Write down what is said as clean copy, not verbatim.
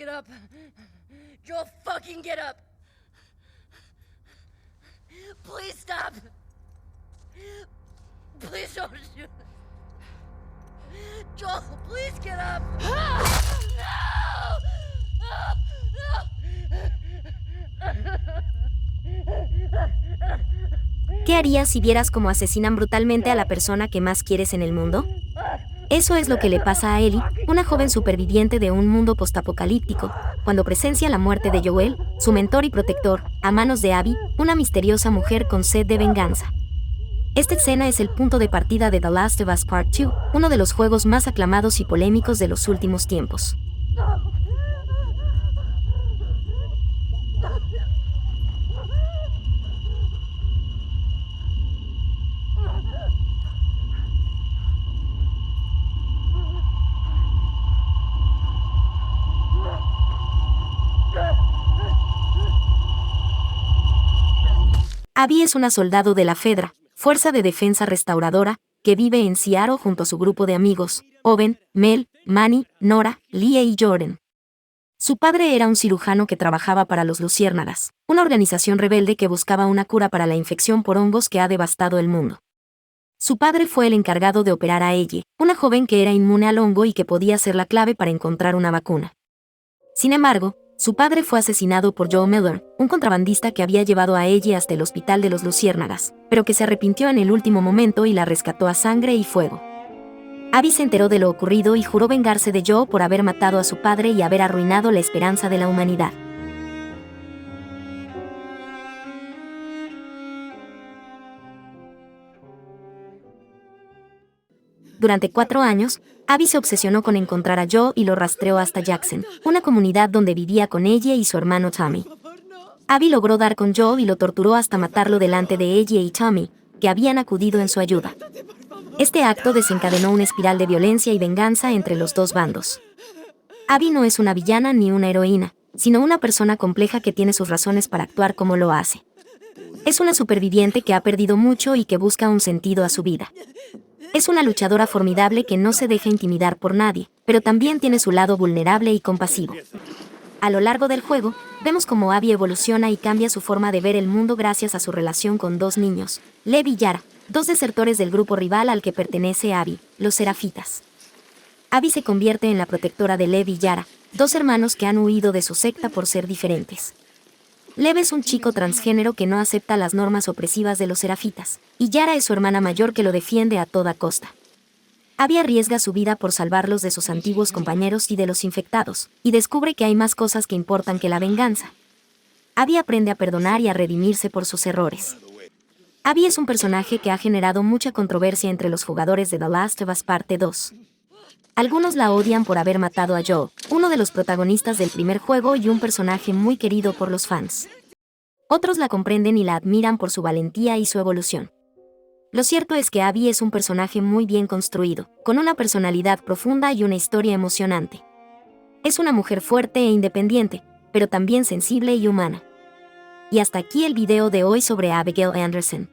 get up. Joel, fucking get up. Please stop. Please don't do this. Joel, please get up. No! ¿Qué harías si vieras cómo asesinan brutalmente a la persona que más quieres en el mundo? Eso es lo que le pasa a Ellie, una joven superviviente de un mundo postapocalíptico, cuando presencia la muerte de Joel, su mentor y protector, a manos de Abby, una misteriosa mujer con sed de venganza. Esta escena es el punto de partida de The Last of Us Part 2, uno de los juegos más aclamados y polémicos de los últimos tiempos. Abby es una soldado de la Fedra, Fuerza de Defensa Restauradora, que vive en Seattle junto a su grupo de amigos, Owen, Mel, Manny, Nora, Leah y Jordan. Su padre era un cirujano que trabajaba para los Luciérnagas, una organización rebelde que buscaba una cura para la infección por hongos que ha devastado el mundo. Su padre fue el encargado de operar a Ellie, una joven que era inmune al hongo y que podía ser la clave para encontrar una vacuna. Sin embargo, su padre fue asesinado por Joe Miller, un contrabandista que había llevado a Ellie hasta el hospital de los Luciérnagas, pero que se arrepintió en el último momento y la rescató a sangre y fuego. Abby se enteró de lo ocurrido y juró vengarse de Joe por haber matado a su padre y haber arruinado la esperanza de la humanidad. Durante 4 años, Abby se obsesionó con encontrar a Joe y lo rastreó hasta Jackson, una comunidad donde vivía con ella y su hermano Tommy. Abby logró dar con Joe y lo torturó hasta matarlo delante de ella y Tommy, que habían acudido en su ayuda. Este acto desencadenó una espiral de violencia y venganza entre los dos bandos. Abby no es una villana ni una heroína, sino una persona compleja que tiene sus razones para actuar como lo hace. Es una superviviente que ha perdido mucho y que busca un sentido a su vida. Es una luchadora formidable que no se deja intimidar por nadie, pero también tiene su lado vulnerable y compasivo. A lo largo del juego, vemos cómo Abby evoluciona y cambia su forma de ver el mundo gracias a su relación con 2 niños, Lev y Yara, 2 desertores del grupo rival al que pertenece Abby, los Serafitas. Abby se convierte en la protectora de Lev y Yara, 2 hermanos que han huido de su secta por ser diferentes. Lev es un chico transgénero que no acepta las normas opresivas de los Serafitas, y Yara es su hermana mayor que lo defiende a toda costa. Abby arriesga su vida por salvarlos de sus antiguos compañeros y de los infectados, y descubre que hay más cosas que importan que la venganza. Abby aprende a perdonar y a redimirse por sus errores. Abby es un personaje que ha generado mucha controversia entre los jugadores de The Last of Us Parte 2. Algunos la odian por haber matado a Joel, uno de los protagonistas del primer juego y un personaje muy querido por los fans. Otros la comprenden y la admiran por su valentía y su evolución. Lo cierto es que Abby es un personaje muy bien construido, con una personalidad profunda y una historia emocionante. Es una mujer fuerte e independiente, pero también sensible y humana. Y hasta aquí el video de hoy sobre Abigail Anderson.